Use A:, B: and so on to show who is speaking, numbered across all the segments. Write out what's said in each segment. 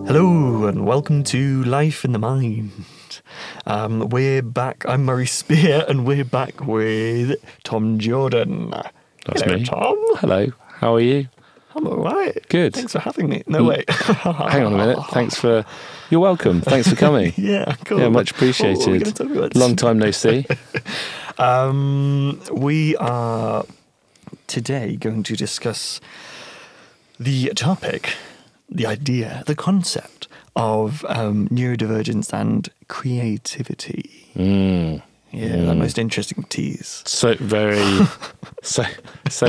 A: Hello and welcome to Life in the Mind. We're back. I'm Murray Spear and we're back with Tom Jordan.
B: That's
A: Hello,
B: me.
A: Tom.
B: Hello. How are you?
A: I'm all right.
B: Good.
A: Thanks for having me. No, wait.
B: Hang on a minute. You're welcome. Thanks for coming.
A: Yeah, cool.
B: Yeah, much appreciated.
A: What are we going to talk about?
B: Long time no see.
A: We are today going to discuss the topic, the idea, the concept of neurodivergence and creativity. The most interesting tease.
B: So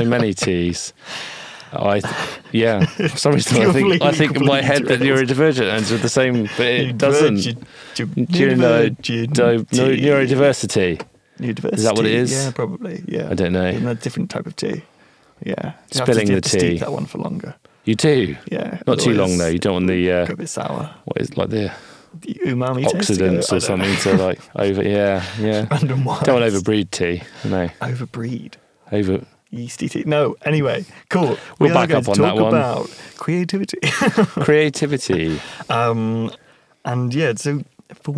B: many T's. For some reason I think in my head that neurodivergent ends with the same, but it doesn't. Neurodiversity.
A: Neurodiversity.
B: Is that what it is?
A: Yeah, probably. Yeah.
B: I don't know.
A: In a different type of tea. Yeah.
B: Spilling the tea.
A: Steep that one for longer.
B: You do?
A: Yeah.
B: Not too long though. You don't want the
A: a bit sour.
B: what is it, like the
A: umami
B: oxidants or something to like over. Yeah.
A: Random wines.
B: Don't want overbreed tea. No.
A: Overbreed. Yeasty tea. No. Anyway, cool.
B: We'll back up on that one.
A: Talk about creativity.
B: Creativity.
A: And yeah, so for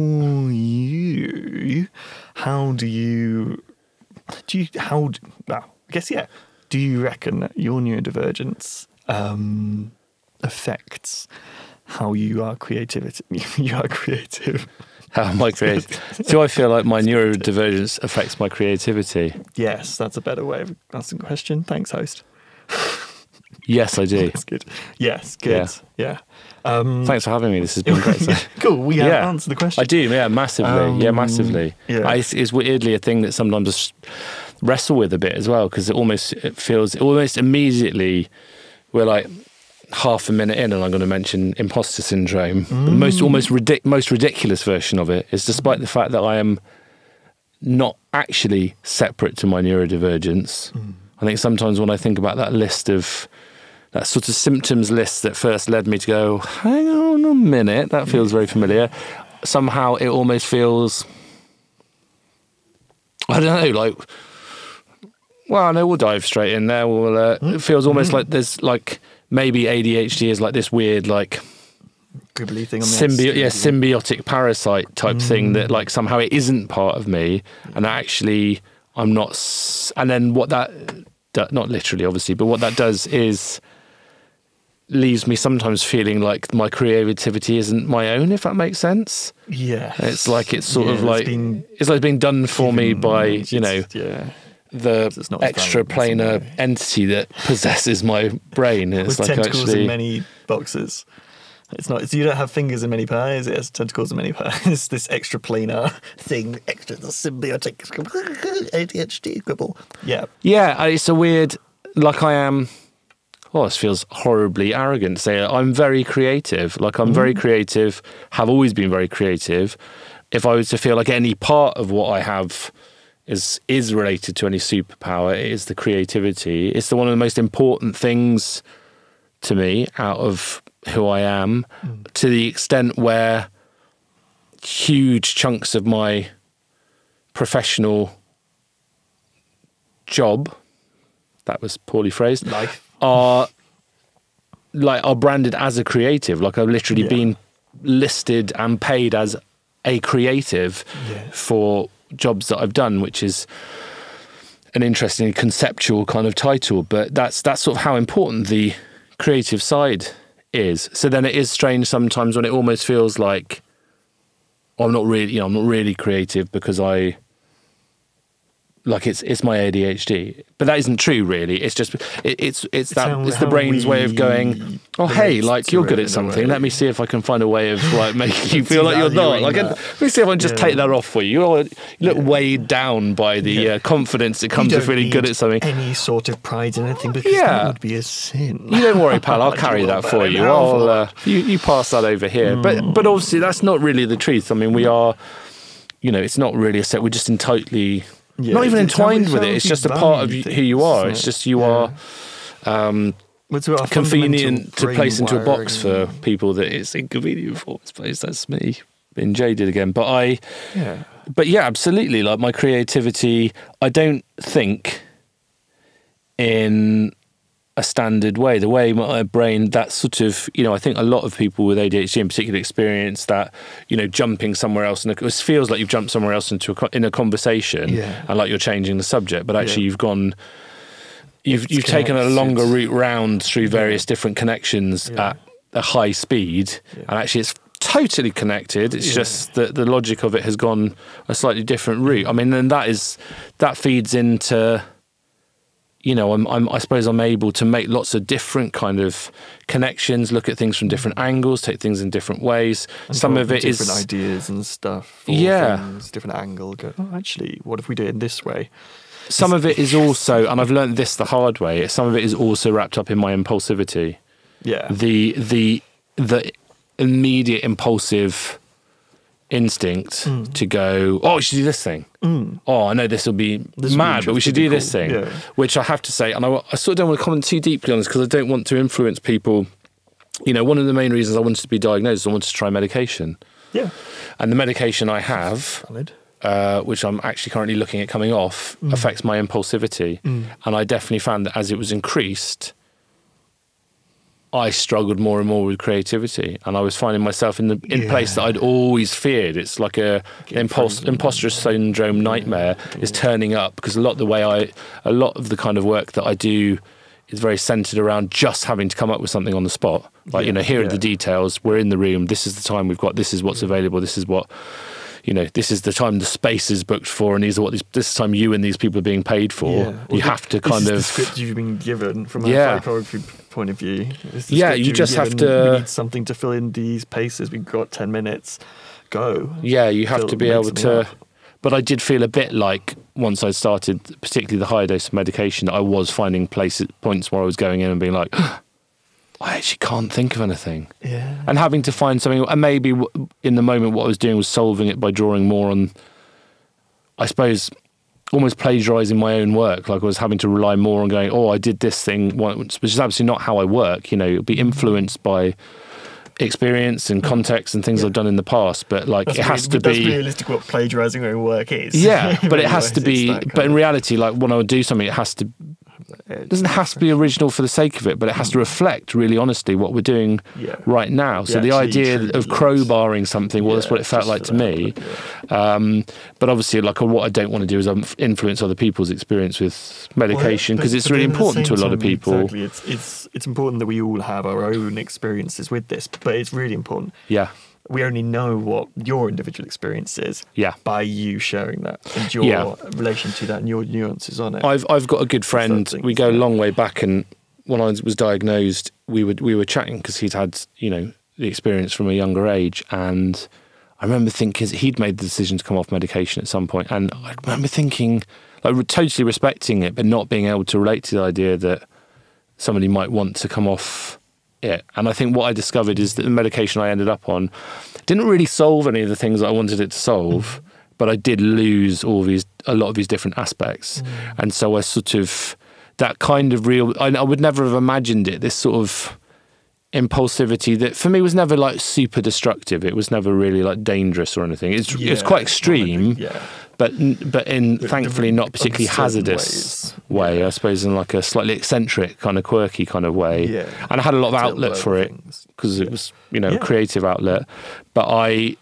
A: you, do you reckon that your neurodivergence affects how you are creative?
B: How am I creative? Do I feel like my neurodivergence affects my creativity?
A: Yes, that's a better way of asking the question. Thanks, host.
B: Yes, I do.
A: That's good. Yes, good. Yeah.
B: Thanks for having me. This has been great.
A: Cool. We have answered the question.
B: I do. Yeah, massively. Massively.
A: Yeah.
B: It's weirdly a thing that sometimes I wrestle with a bit as well, because it feels almost immediately we're like half a minute in and I'm going to mention imposter syndrome. The most ridiculous version of it is, despite the fact that I am not actually separate to my neurodivergence. I think sometimes when I think about that list of that sort of symptoms list that first led me to go, hang on a minute, that feels very familiar. Somehow it almost feels, I don't know, like, well, no, we'll dive straight in there. It feels almost like there's like, maybe ADHD is like this weird, like,
A: gribbly thing on the
B: symbiotic parasite type thing that like somehow it isn't part of me, and actually I'm not. And then what that, not literally obviously, but what that does is leaves me sometimes feeling like my creativity isn't my own, if that makes sense.
A: Yeah.
B: It's like it's sort of like it's like being done for me by the extraplanar entity that possesses my brain. It's
A: with
B: like
A: tentacles in many boxes. It's not. You don't have fingers in many pies. It has tentacles in many pies. This extraplanar thing, the symbiotic ADHD quibble. Yeah.
B: Yeah, it's a weird. Like I am. Oh, this feels horribly arrogant to say. I'm very creative. Like I'm very creative. Have always been very creative. If I was to feel like any part of what I have is related to any superpower, it is the creativity. It's one of the most important things to me out of who I am, to the extent where huge chunks of my professional job, that was poorly phrased,
A: life,
B: are branded as a creative. Like I've literally been listed and paid as a creative for jobs that I've done, which is an interesting conceptual kind of title, but that's sort of how important the creative side is. So then it is strange sometimes when it almost feels like I'm not really creative because it's my ADHD, but that isn't true really. It's just it's the brain's way of going, oh hey, like you're good at something, let me see if I can find a way of like making you feel like you're not. Like let me see if I can just take that off for you. You look weighed down by the confidence that comes with really good at something.
A: Any sort of pride in anything, because that would be a sin.
B: You don't worry, pal. I'll carry that for you. You pass that over here. But obviously that's not really the truth. I mean, we are, it's not really a set. We're just totally. Yeah, not even entwined with it. It's just a part of who you are. It's just you are convenient to place into a box for people that it's inconvenient for. I suppose that's me being jaded again. But absolutely. Like my creativity, I don't think in a standard way. The way my brain, that sort of, you know, I think a lot of people with ADHD in particular experience that, you know, jumping somewhere else, and it feels like you've jumped somewhere else in a conversation, and like you're changing the subject, but actually you've gone, you've taken a longer route round through various different connections at a high speed, and actually it's totally connected. It's just that the logic of it has gone a slightly different route. I mean, and that feeds into, you know, I suppose I'm able to make lots of different kind of connections, look at things from different angles, take things in different ways.
A: And
B: some of it is
A: different ideas and stuff. Things, different angle. Go, oh, actually, what if we do it in this way?
B: Some of it is also, and I've learned this the hard way, some of it is also wrapped up in my impulsivity.
A: Yeah.
B: The immediate impulsive instinct to go, oh, we should do this thing. Oh, I know this will be mad, but we should do this thing. Yeah. Which I have to say, and I sort of don't want to comment too deeply on this because I don't want to influence people. You know, one of the main reasons I wanted to be diagnosed is I wanted to try medication.
A: Yeah.
B: And the medication I have, which I'm actually currently looking at coming off, affects my impulsivity. And I definitely found that as it was increased, I struggled more and more with creativity, and I was finding myself in place that I'd always feared. It's like imposter syndrome nightmare is turning up, because a lot of the kind of work that I do is very centered around just having to come up with something on the spot. Like, you know, here are the details. We're in the room. This is the time we've got. This is what's available. This is what, you know, this is the time the space is booked for, and these are this is the time you and these people are being paid for. Yeah. You have to kind of...
A: the script you've been given from a psychography point of view.
B: You just have to...
A: We need something to fill in these places. We've got 10 minutes. Go.
B: Yeah, you have to be able to... But I did feel a bit like, once I started, particularly the higher dose of medication, that I was finding points where I was going in and being like... I actually can't think of anything.
A: Yeah.
B: And having to find something, and maybe in the moment what I was doing was solving it by drawing more on, I suppose, almost plagiarising my own work. Like I was having to rely more on going, oh, I did this thing once, which is absolutely not how I work. You know, it'll be influenced by experience and context and things I've done in the past, but like it has to be...
A: That's realistic what plagiarising your own work is.
B: Yeah, but it has to be... But in reality, like when I would do something, it doesn't have to be original for the sake of it, but it has to reflect really honestly what we're doing right now. So the idea of crowbarring something, well, that's what it felt like to me. But obviously, like what I don't want to do is influence other people's experience with medication, because it's really important to a lot of people.
A: Exactly, it's important that we all have our own experiences with this, but it's really important.
B: Yeah.
A: We only know what your individual experience is by you sharing that and your relation to that and your nuances on it.
B: I've got a good friend. We go a long way back, and when I was diagnosed, we were chatting because he'd had, you know, the experience from a younger age, and I remember thinking he'd made the decision to come off medication at some point, and I remember thinking, like, totally respecting it, but not being able to relate to the idea that somebody might want to come off it. And I think what I discovered is that the medication I ended up on didn't really solve any of the things that I wanted it to solve, but I did lose a lot of these different aspects. And so I sort of, that kind of I would never have imagined it, this sort of impulsivity that for me was never like super destructive. It was never really like dangerous or anything. It's quite extreme. But thancefully not particularly hazardous way, I suppose, in like a slightly eccentric, kind of quirky kind of way. Yeah. And I had a lot of outlet for it because it was, you know, a creative outlet. But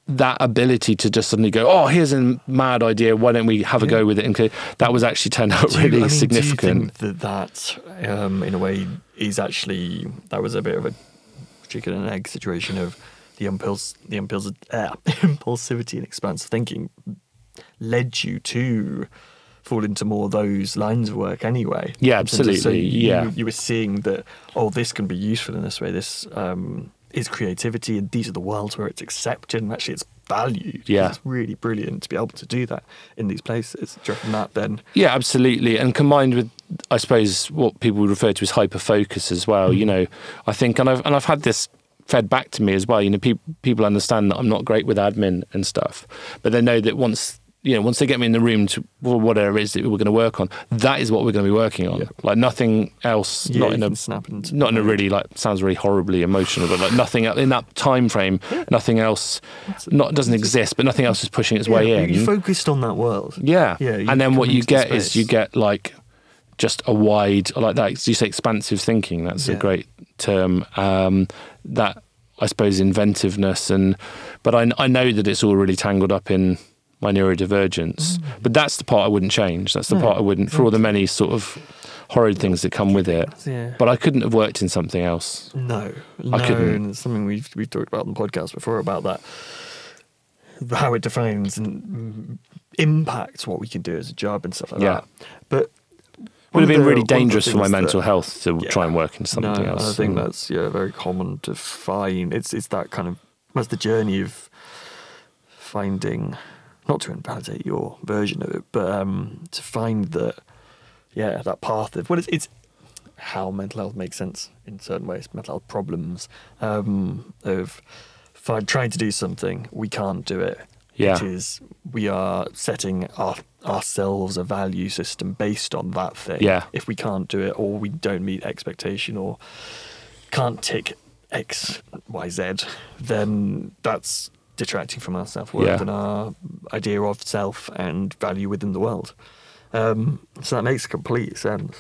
B: that ability to just suddenly go, oh, here's a mad idea, why don't we have a go with it? And that was actually turned out really significant.
A: Do you think that in a way, is actually, that was a bit of a chicken and egg situation of the impulsivity and expansive thinking led you to fall into more of those lines of work anyway.
B: Yeah, absolutely.
A: So you were seeing that, oh, this can be useful in this way. This is creativity, and these are the worlds where it's accepted and actually it's valued.
B: Yeah.
A: It's really brilliant to be able to do that in these places. Do you reckon that then?
B: Yeah, absolutely. And combined with, I suppose, what people would refer to as hyper-focus as well, you know, I think, and I've had this fed back to me as well. You know, people understand that I'm not great with admin and stuff, but they know that once they get me in the room to whatever it is that we're going to work on, that is what we're going to be working on. Like nothing else. Not in a really, like, sounds really horribly emotional, but like nothing in that time frame. Nothing else doesn't exist, but nothing else is pushing its way in.
A: You focused on that world.
B: Yeah. And then what you get is like just a wide, I like that. You say expansive thinking. That's a great term. That, I suppose, inventiveness, but I know that it's all really tangled up in my neurodivergence. But that's the part I wouldn't change. That's the part I wouldn't, for all the many sort of horrid things that come with it.
A: Yeah.
B: But I couldn't have worked in something else.
A: No,
B: I couldn't.
A: and it's something we've talked about on the podcast before about that, how it defines and impacts what we can do as a job and stuff like that. But
B: it would have been really
A: one of the
B: dangerous for my
A: things
B: mental
A: that-
B: health to try and work in something else.
A: I think that's very common to find. It's that kind of, that's the journey of finding, not to invalidate your version of it, but to find that that path of it's how mental health makes sense in certain ways, mental health problems of trying to do something, we can't do it.
B: Yeah.
A: It is, we are setting ourselves a value system based on that thing.
B: Yeah.
A: If we can't do it, or we don't meet expectation, or can't tick X, Y, Z, then that's detracting from our self-worth and our idea of self and value within the world. So that makes complete sense.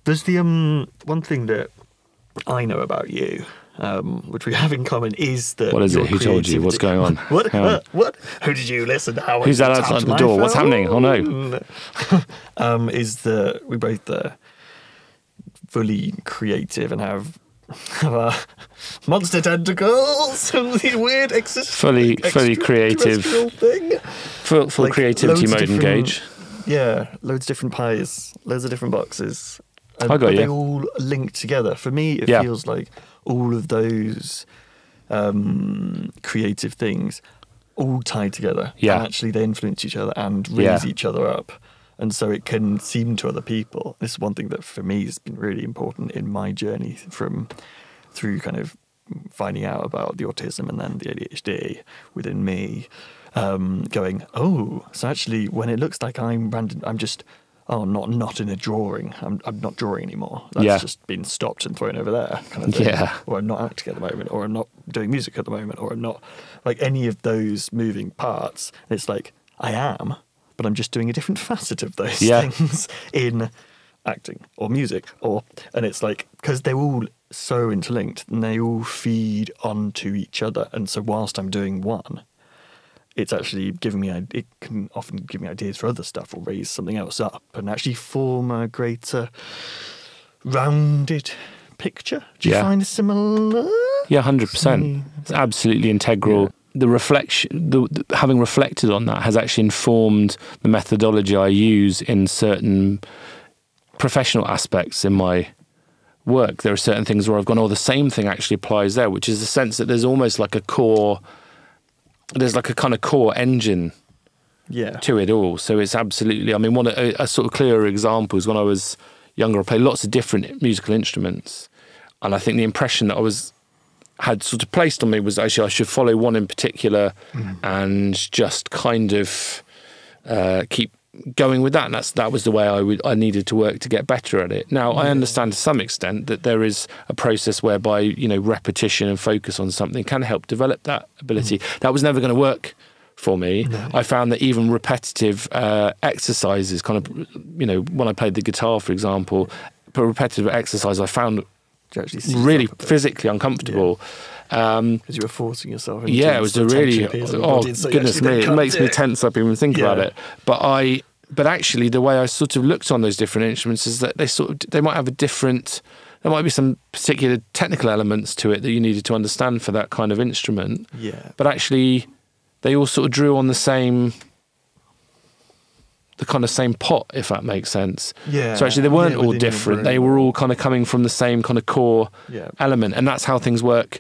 A: There's the one thing that I know about you, which we have in common, is that
B: What is it? Who told you? What's going on?
A: What? Who did you listen? How?
B: Who's that outside the door? What's happening? Oh no!
A: Is that we both fully creative and have monster tentacles and the weird
B: fully creative
A: thing.
B: Full
A: Like,
B: creativity
A: loads of
B: mode
A: different-
B: engage.
A: Yeah, loads of different pies, loads of different boxes.
B: I got
A: but
B: you.
A: they all link together. For me, it feels like all of those creative things all tied together.
B: Yeah.
A: And actually, they influence each other and raise each other up. And so it can seem to other people. This is one thing that for me has been really important in my journey through kind of finding out about the autism and then the ADHD within me. Going, so actually, when it looks like I'm random, I'm just, not in a drawing. I'm not drawing anymore. That's just been stopped and thrown over there, kind of thing.
B: Yeah.
A: Or I'm not acting at the moment, or I'm not doing music at the moment, or I'm not like any of those moving parts. And it's like I am, but I'm just doing a different facet of those things in acting or music, and it's like because they're all so interlinked and they all feed onto each other. And so whilst I'm doing one, it's actually giving me, it can often give me ideas for other stuff or raise something else up and actually form a greater rounded picture. Do you find it similar?
B: Yeah, 100%. It's absolutely integral. The reflection, having reflected on that has actually informed the methodology I use in certain professional aspects in my work. There are certain things where I've gone, the same thing actually applies there, which is the sense that there's almost like a core, there's like a kind of core engine to it all. So it's absolutely, I mean, a sort of clearer example is when I was younger, I played lots of different musical instruments. And I think the impression that had sort of placed on me was actually I should follow one in particular and just kind of keep going with that. And that was the way I needed to work to get better at it. Now, I understand to some extent that there is a process whereby, repetition and focus on something can help develop that ability. That was never going to work for me. No. I found that even repetitive exercises, kind of, when I played the guitar, for example, but repetitive exercise I found really physically uncomfortable.
A: Because you were forcing yourself into
B: it was a really, goodness me, it makes me tense up even thinking about it. But actually the way I sort of looked on those different instruments is that they might have there might be some particular technical elements to it that you needed to understand for that kind of instrument. Yeah. But actually they all sort of drew on the kind of same pot, if that makes sense. Yeah. So actually they weren't all different. They were all kind of coming from the same kind of core element. And that's how things work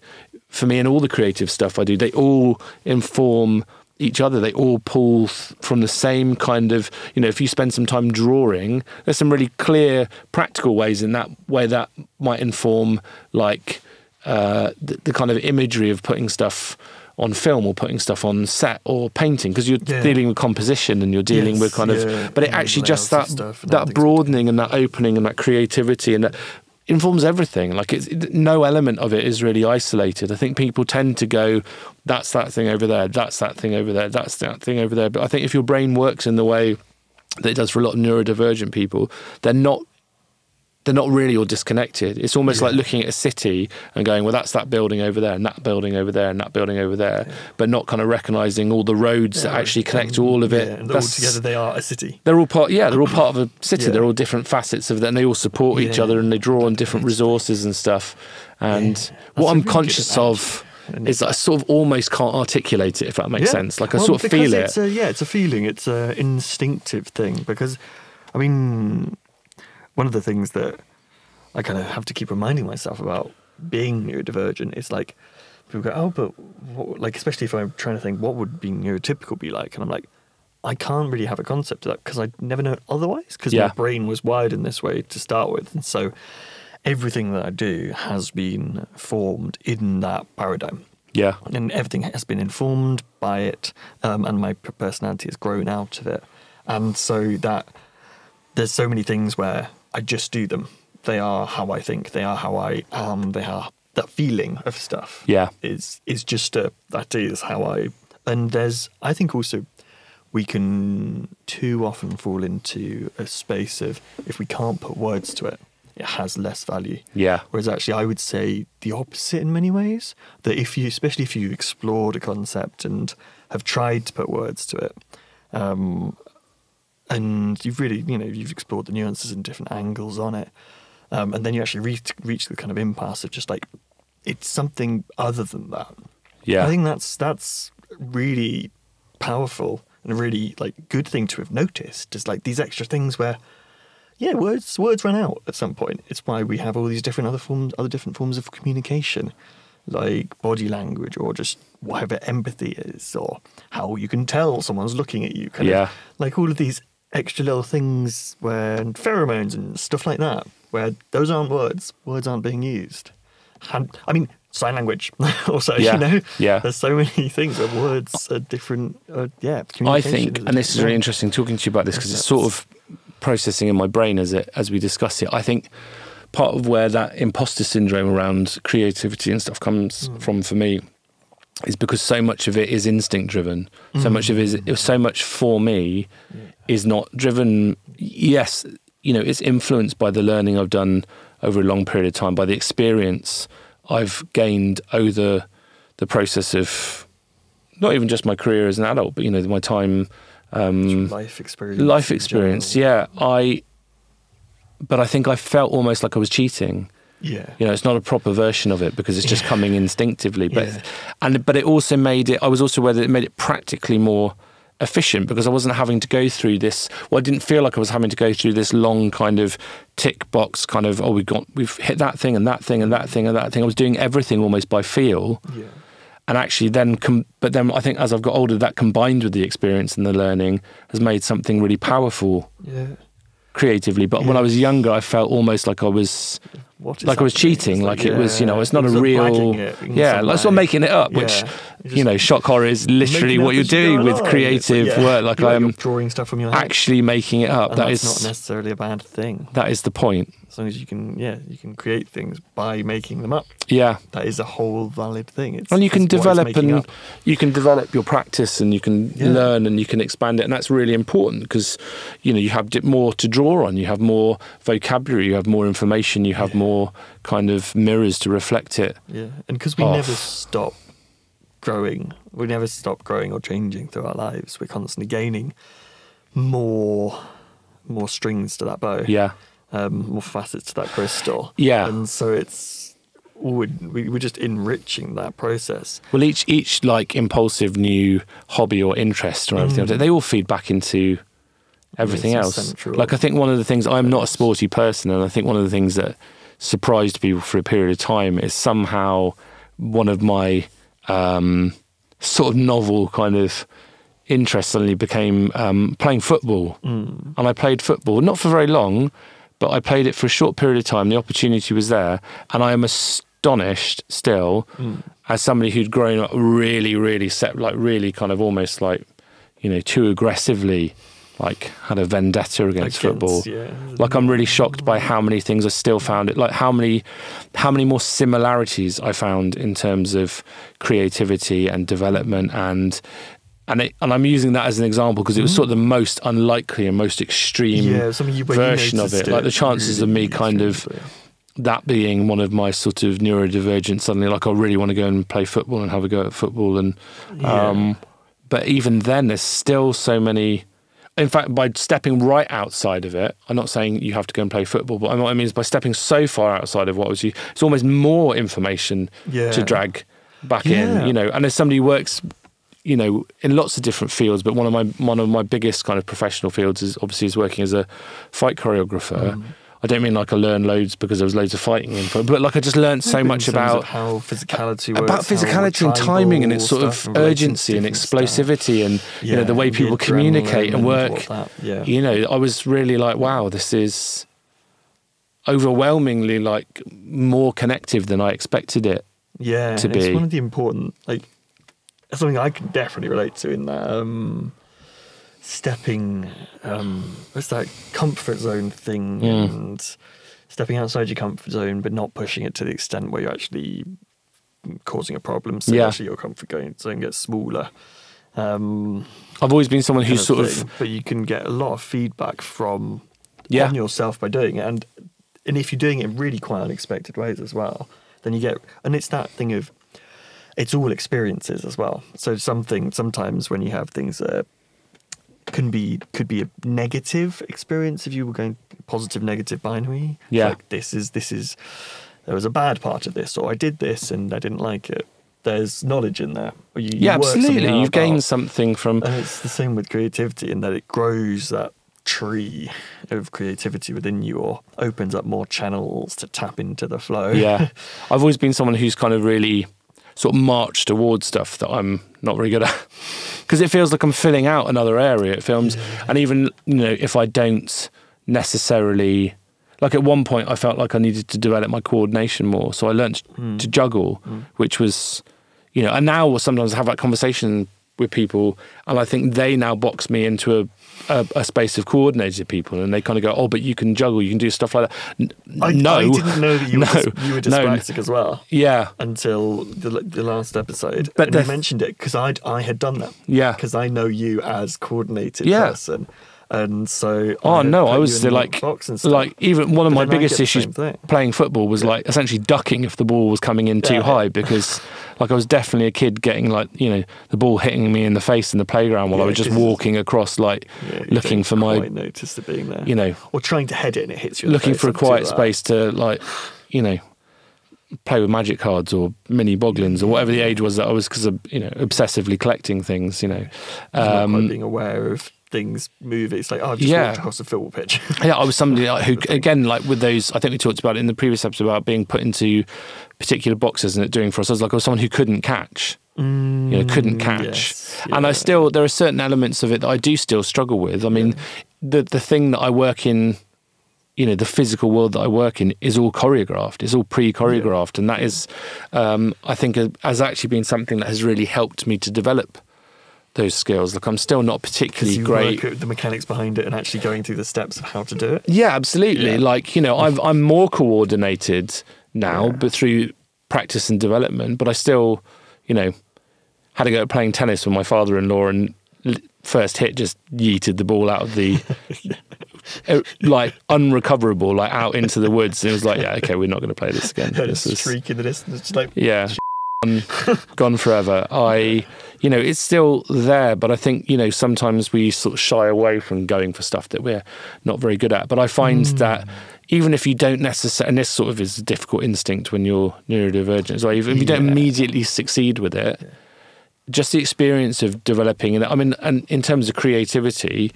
B: for me in all the creative stuff I do. They all inform each other. They all pull from the same kind of, if you spend some time drawing, there's some really clear practical ways in that way that might inform like the kind of imagery of putting stuff on film or putting stuff on set or painting, because you're dealing with composition and you're dealing with kind of, but it actually just that broadening and that opening and that creativity and that informs everything. Like no element of it is really isolated. I think people tend to go, that's that thing over there, that's that thing over there, that's that thing over there. But I think if your brain works in the way that it does for a lot of neurodivergent people, they're not they're not really all disconnected. It's almost like looking at a city and going, well, that's that building over there and that building over there and that building over there, but not kind of recognising all the roads that actually connect to all of it.
A: And all together they are a city.
B: They're all part of a city. They're all different facets of that, and they all support each other, and they draw on different resources and stuff. And what I'm conscious of is that I sort of almost can't articulate it, if that makes sense. Like I sort of feel it.
A: It's a feeling. It's an instinctive thing, because, I mean, one of the things that I kind of have to keep reminding myself about being neurodivergent is like, people go, oh, but what, like, especially if I'm trying to think, what would being neurotypical be like? And I'm like, I can't really have a concept of that because I never know otherwise, because my brain was wired in this way to start with. And so everything that I do has been formed in that paradigm. Yeah. And everything has been informed by it, and my personality has grown out of it. And so that there's so many things where I just do them. They are how I think. They are how I am. They are that feeling of stuff. Yeah, is just that is how I. And there's, I think also, we can too often fall into a space of, if we can't put words to it, it has less value. Yeah. Whereas actually, I would say the opposite in many ways. That if you, especially if you've explored a concept and have tried to put words to it, and you've really, you've explored the nuances and different angles on it, and then you actually reach the kind of impasse of just like, it's something other than that. Yeah. I think that's really powerful and a really like good thing to have noticed, is like these extra things where, words run out at some point. It's why we have all these different other different forms of communication, like body language, or just whatever empathy is, or how you can tell someone's looking at you. Kind of like all of these extra little things, where and pheromones and stuff like that, where those aren't words. Words aren't being used. And, I mean, sign language also, there's so many things where words are different.
B: I think, and this is really interesting talking to you about this, because it's sort of processing in my brain as we discuss it. I think part of where that imposter syndrome around creativity and stuff comes from for me is because so much of it is instinct driven. So much of it is, so much for me is not driven. Yes, it's influenced by the learning I've done over a long period of time, by the experience I've gained over the process of not even just my career as an adult, but my time,
A: life experience.
B: But I think I felt almost like I was cheating. Yeah, it's not a proper version of it, because it's just coming instinctively. But it also made it. I was also aware that it made it practically more efficient, because I wasn't having to go through this. Well, I didn't feel like I was having to go through this long kind of tick box kind of, we've hit that thing and that thing and that thing and that thing. I was doing everything almost by feel. Yeah. And actually but then I think as I've got older, that combined with the experience and the learning has made something really powerful creatively. But when I was younger, I felt almost like I was I was cheating, like it was, it's not a real, let's not making it up, which, shock horror is literally what you're doing with creative work. Like I'm
A: drawing stuff from your head,
B: actually making it up.
A: And that's not necessarily a bad thing.
B: That is the point.
A: As long as you can create things by making them up. Yeah, that is a whole valid thing.
B: And you can develop you can develop your practice, and you can learn, and you can expand it, and that's really important, because you have more to draw on. You have more vocabulary. You have more information. You have more kind of mirrors to reflect it. Yeah, and because we never stop growing, or changing through our lives. We're constantly gaining more strings to that bow. Yeah. More facets to that crystal. Yeah. And so we're just enriching that process. Well, each like impulsive new hobby or interest or everything, they all feed back into everything else. Central. Like I think one of the things, I'm not a sporty person, and I think one of the things that surprised people for a period of time is somehow one of my sort of novel kind of interest suddenly became playing football. And I played football, not for very long, but I played it for a short period of time. The opportunity was there, and I am astonished still as somebody who'd grown up really, really really kind of almost like, too aggressively, like had a vendetta against football. Yeah. Like I'm really shocked by how many things I still found it, like how many more similarities I found in terms of creativity and development and And I'm using that as an example because it was sort of the most unlikely and most extreme version of it. Like the chances of me kind of that being one of my sort of neurodivergent, suddenly like I really want to go and play football and have a go at football. And but even then, there's still so many. In fact, by stepping right outside of it, I'm not saying you have to go and play football, but what I mean is by stepping so far outside of what was you, it's almost more information to drag back in, you know. And as somebody who works, you know, in lots of different fields, but one of my biggest kind of professional fields is obviously working as a fight choreographer. I don't mean like I learned loads because there was loads of fighting in, but like I just learned so much about
A: how physicality works,
B: about physicality and timing and its sort of urgency and explosivity and you know the way people communicate and work. You know, I was really like, wow, this is overwhelmingly like more connective than I expected it to be.
A: It's one of the important, like something I can definitely relate to in that. Stepping, what's that comfort zone thing, and stepping outside your comfort zone, but not pushing it to the extent where you're actually causing a problem. So actually your comfort zone gets smaller.
B: I've always been someone who's sort of,
A: but you can get a lot of feedback from on yourself by doing it, and if you're doing it in really quite unexpected ways as well, then you get, and it's that thing of, it's all experiences as well. So sometimes when you have things that could be a negative experience if you were going positive negative binary. Like this is there was a bad part of this, or I did this and I didn't like it. There's knowledge in there. Or you
B: absolutely. You've gained something from,
A: and it's the same with creativity in that it grows that tree of creativity within you, or opens up more channels to tap into the flow.
B: I've always been someone who's kind of really sort of march towards stuff that I'm not very good at because it feels like I'm filling out another area. It feels, and even, you know, if I don't necessarily, like at one point I felt like I needed to develop my coordination more, so I learned to juggle, which was, you know, and now sometimes I have that conversation with people and I think they now box me into a space of coordinated people, and they kind of go, oh, but you can juggle, you can do stuff like that.
A: I didn't know that you were dyspraxic as well. Until the last episode. But you mentioned it because I had done that. Because I know you as coordinated person. And so
B: I was still like even one of my biggest issues playing football was like essentially ducking if the ball was coming in too high, because like I was definitely a kid getting like, you know, the ball hitting me in the face in the playground while I was just walking across, like looking for my,
A: notice it being there,
B: you know,
A: or trying to head it and it hits you in
B: looking
A: the face
B: for a quiet space to, like, you know, play with magic cards or mini boglins or whatever the age was that I was, because of, you know, obsessively collecting things, you know,
A: not quite being aware of things moving. It's like, oh, I've just walked across a football pitch.
B: I was somebody who, again, like with those, I think we talked about it in the previous episode about being put into particular boxes and it doing for us. I was someone who couldn't catch. You know, couldn't catch. And there are certain elements of it that I do still struggle with. I mean, the thing that I work in, you know, the physical world that I work in is all choreographed, is all pre-choreographed. And that is, I think, has actually been something that has really helped me to develop those skills. Like, I'm still not particularly great
A: at the mechanics behind it and actually going through the steps of how to do it.
B: Yeah, absolutely. Like, you know, I'm more coordinated now, but through practice and development. But I still, you know, had to go playing tennis with my father-in-law, and first hit just yeeted the ball out of the like unrecoverable, like out into the woods. And it was like, yeah, okay, we're not going to play this again.
A: This is streak in the distance, just like
B: gone forever. You know, it's still there, but I think, you know, sometimes we sort of shy away from going for stuff that we're not very good at. But I find that even if you don't necessarily, and this sort of is a difficult instinct when you're neurodivergent as well, even if you don't immediately succeed with it, just the experience of developing it. I mean, and in terms of creativity,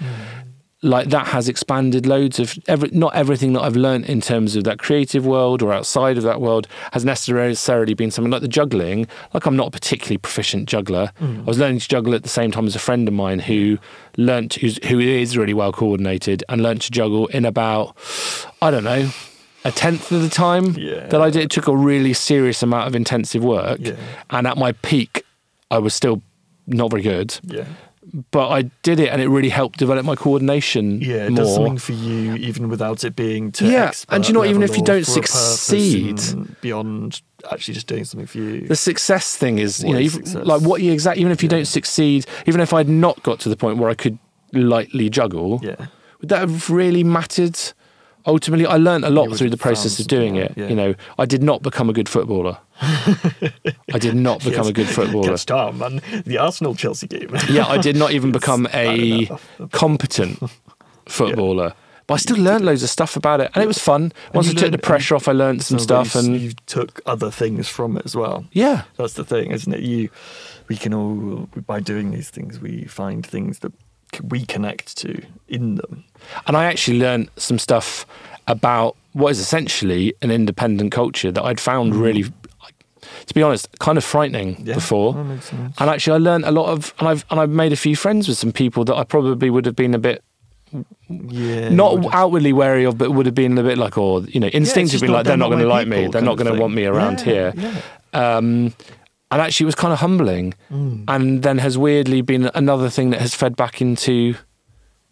B: like that has expanded loads of, not everything that I've learned in terms of that creative world or outside of that world has necessarily been something like the juggling. Like, I'm not a particularly proficient juggler. I was learning to juggle at the same time as a friend of mine who is really well coordinated and learnt to juggle in about, I don't know, a tenth of the time that I did. It took a really serious amount of intensive work. And at my peak, I was still not very good. But I did it, and it really helped develop my coordination more.
A: It does something for you, even without it being to expert
B: and you know, even if you don't
A: succeed
B: succeed
A: beyond actually just doing something for you.
B: The success thing is, you know, like what you exactly, even if you don't succeed, even if I'd not got to the point where I could lightly juggle, would that have really mattered? Ultimately, I learned a lot through the process of doing it. You know, I did not become a good footballer. I did not become a good footballer.
A: Against man, the Arsenal-Chelsea game.
B: I did not even become a competent footballer. But I still learned loads of stuff about it, and it was fun. Once I took the pressure off, I learned some stuff, and
A: you took other things from it as well.
B: Yeah,
A: that's the thing, isn't it? We can all, by doing these things, we find things that we connect to in them.
B: And I actually learned some stuff about what is essentially an independent culture that I'd found really, to be honest, kind of frightening before.
A: That makes sense.
B: And actually, I learned a lot of, and I've made a few friends with some people that I probably would have been a bit. Not outwardly wary of, but would have been a bit like, or you know, instinctively like, they're not going to like me, they're not going to want me around here. And actually, it was kind of humbling, and then has weirdly been another thing that has fed back into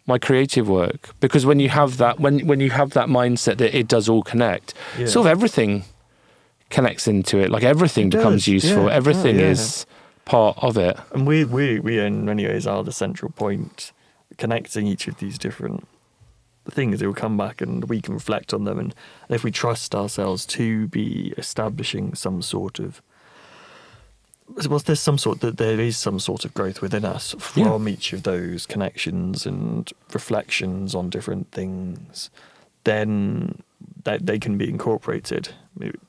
B: my creative work, because when you have that, when you have that mindset that it does all connect, sort of everything connects into it. Like everything becomes useful. Everything is part of it.
A: And we in many ways are the central point, connecting each of these different things. It will come back and we can reflect on them, and if we trust ourselves to be establishing some sort of, well, there is some sort of growth within us from each of those connections and reflections on different things, then that they can be incorporated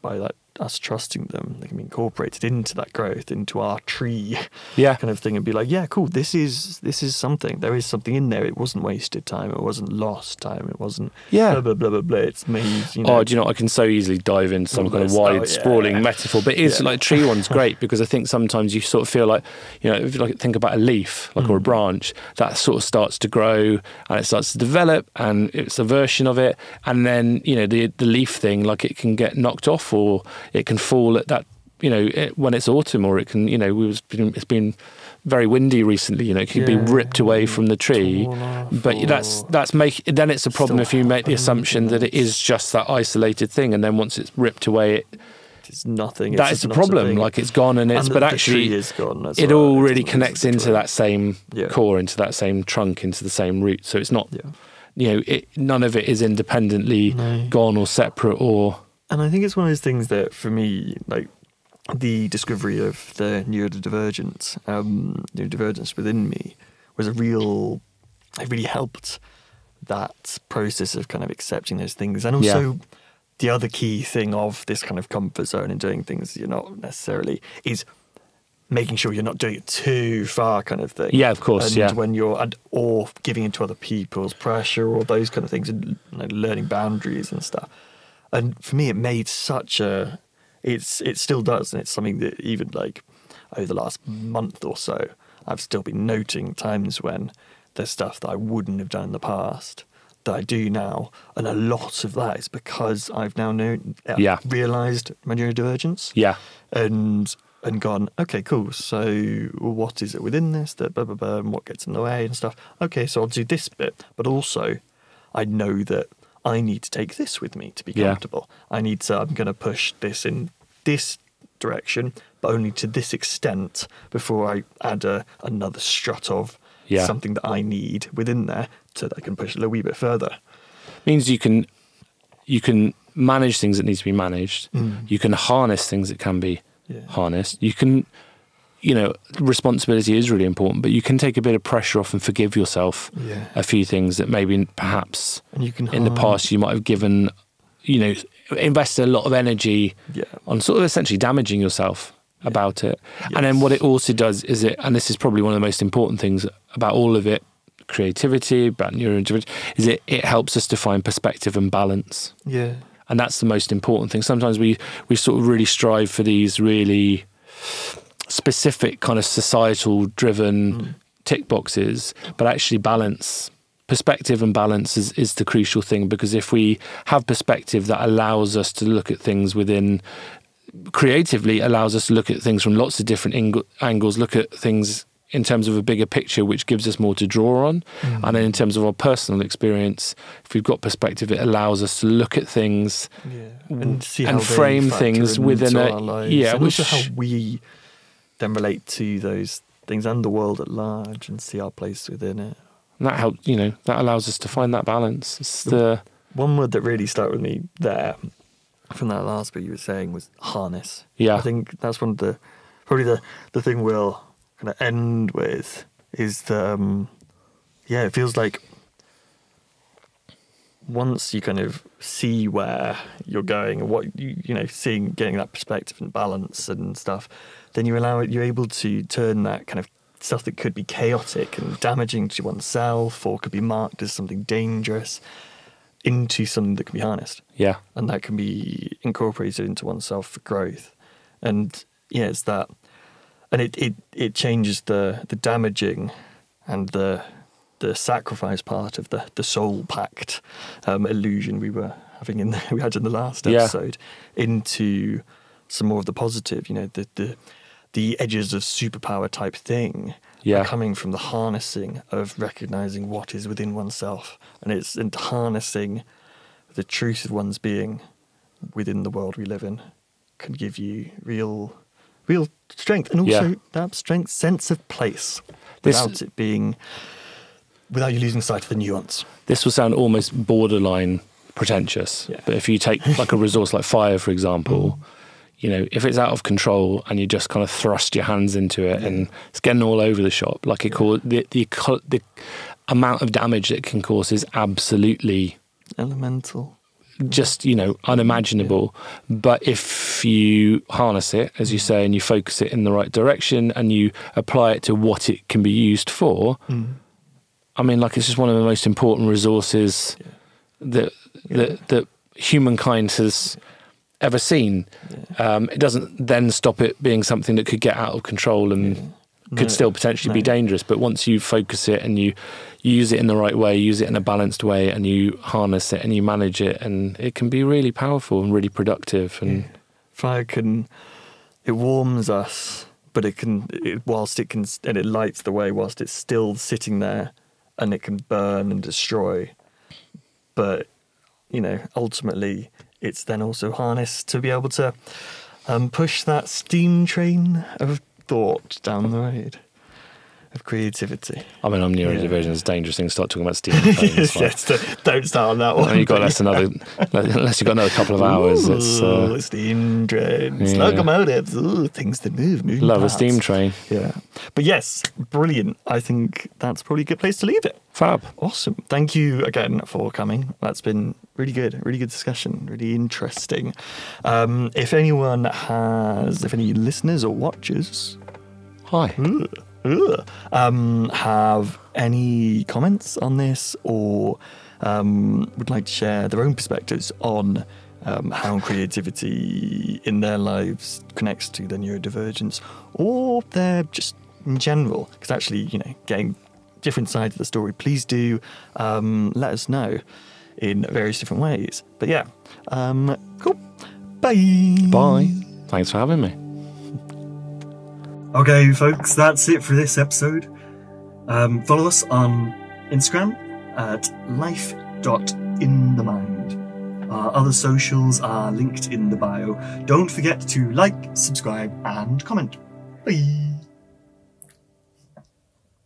A: by that, us trusting them. They can be incorporated into that growth, into our tree kind of thing, and be like, yeah, cool, this is something. There is something in there. It wasn't wasted time. It wasn't lost time. It wasn't blah, blah, blah, blah, blah. It's made, you know.
B: Oh, do you know, I can so easily dive into some kind of wide, sprawling metaphor, but it's like tree one's great, because I think sometimes you sort of feel like, you know, if you like think about a leaf, like or a branch, that sort of starts to grow and it starts to develop, and it's a version of it, and then, you know, the leaf thing, like it can get knocked off, or it can fall at that, you know, when it's autumn, or it can, you know, it's been very windy recently, you know, it can be ripped away from the tree, but then it's a problem if you make the assumption that it is just that isolated thing, and then once it's ripped away,
A: it's nothing.
B: That is the problem. Like it's gone, and but actually,
A: is gone
B: it all really connects into that same core, into that same trunk, into the same root. So it's not, you know, none of it is independently gone or separate or.
A: And I think it's one of those things that, for me, like the discovery of the neurodivergence, neurodivergence within me, was it really helped that process of kind of accepting those things. And also the other key thing of this kind of comfort zone and doing things you're not necessarily, is making sure you're not doing it too far, kind of thing.
B: Yeah, of course.
A: And when you're, or giving into other people's pressure or those kind of things, and, you know, learning boundaries and stuff. And for me, it made such a, it still does, and it's something that even like over the last month or so, I've still been noting times when there's stuff that I wouldn't have done in the past that I do now, and a lot of that is because I've now realised my neurodivergence, and gone, okay, cool. So what is it within this that blah blah blah, and what gets in the way and stuff? Okay, so I'll do this bit, but also I know that I need to take this with me to be comfortable. I'm going to push this in this direction, but only to this extent before I add another strut of something that I need within there, so that I can push it a wee bit further.
B: Means you can manage things that need to be managed. You can harness things that can be harnessed. You can, you know, responsibility is really important, but you can take a bit of pressure off and forgive yourself a few things that maybe perhaps in the past you might have given, you know, invested a lot of energy on sort of essentially damaging yourself about it. And then what it also does is and this is probably one of the most important things about all of it, creativity, about neurodivergence, is it helps us to find perspective and balance. Yeah. And that's the most important thing. Sometimes we sort of really strive for these really specific kind of societal driven tick boxes, but actually perspective and balance is the crucial thing, because if we have perspective that allows us to look at things creatively allows us to look at things from lots of different angles, look at things in terms of a bigger picture, which gives us more to draw on. And then in terms of our personal experience, if we've got perspective, it allows us to look at things
A: and see how
B: and frame things within
A: our lives, and
B: which
A: also how we then relate to those things and the world at large, and see our place within it.
B: And that helps, that allows us to find that balance. It's the
A: one word that really stuck with me there from that last bit you were saying was harness.
B: Yeah.
A: I think that's one of probably the thing we'll kind of end with is the, it feels like once you kind of see where you're going and what getting that perspective and balance and stuff, then you're able to turn that kind of stuff that could be chaotic and damaging to oneself or could be marked as something dangerous into something that can be harnessed.
B: Yeah.
A: And that can be incorporated into oneself for growth. And it's that, and it changes the damaging and the sacrifice part of the soul pact illusion we had in the last episode into some more of the positive, the edges of superpower type thing are coming from the harnessing of recognizing what is within oneself, and it's into harnessing the truth of one's being within the world we live in can give you real strength, and also that strength, sense of place, without you losing sight of the nuance.
B: This will sound almost borderline pretentious, but if you take like a resource like fire, for example, if it's out of control and you just kind of thrust your hands into it and it's getting all over the shop, like the amount of damage it can cause is absolutely
A: elemental,
B: just unimaginable. But if you harness it, as you say, and you focus it in the right direction and you apply it to what it can be used for, I mean, like, it's just one of the most important resources that humankind has ever seen. It doesn't then stop it being something that could get out of control and could still potentially be dangerous. But once you focus it and you use it in the right way, use it in a balanced way, and you harness it and you manage it, and it can be really powerful and really productive. And
A: fire it warms us, but whilst it can, and it lights the way whilst it's still sitting there, and it can burn and destroy. But ultimately, it's then also harnessed to be able to push that steam train of thought down the road of creativity.
B: I mean, I'm neurodivergent. It's a dangerous thing to start talking about steam trains.
A: Don't start on that one.
B: You've got unless you've got another couple of hours.
A: It's steam trains, locomotives, things that move.
B: Love a steam train.
A: Yeah, but yes, brilliant. I think that's probably a good place to leave it.
B: Fab.
A: Awesome. Thank you again for coming. That's been really good discussion, really interesting. If any listeners or watchers,
B: hi,
A: have any comments on this or would like to share their own perspectives on how creativity in their lives connects to their neurodivergence, or they're just in general, because actually, getting different sides of the story, please do let us know in various different ways. But cool.
B: Bye. Thanks for having me.
A: Okay, folks, that's it for this episode. Follow us on Instagram at life.inthemind. Our other socials are linked in the bio. Don't forget to like, subscribe, and comment. Bye.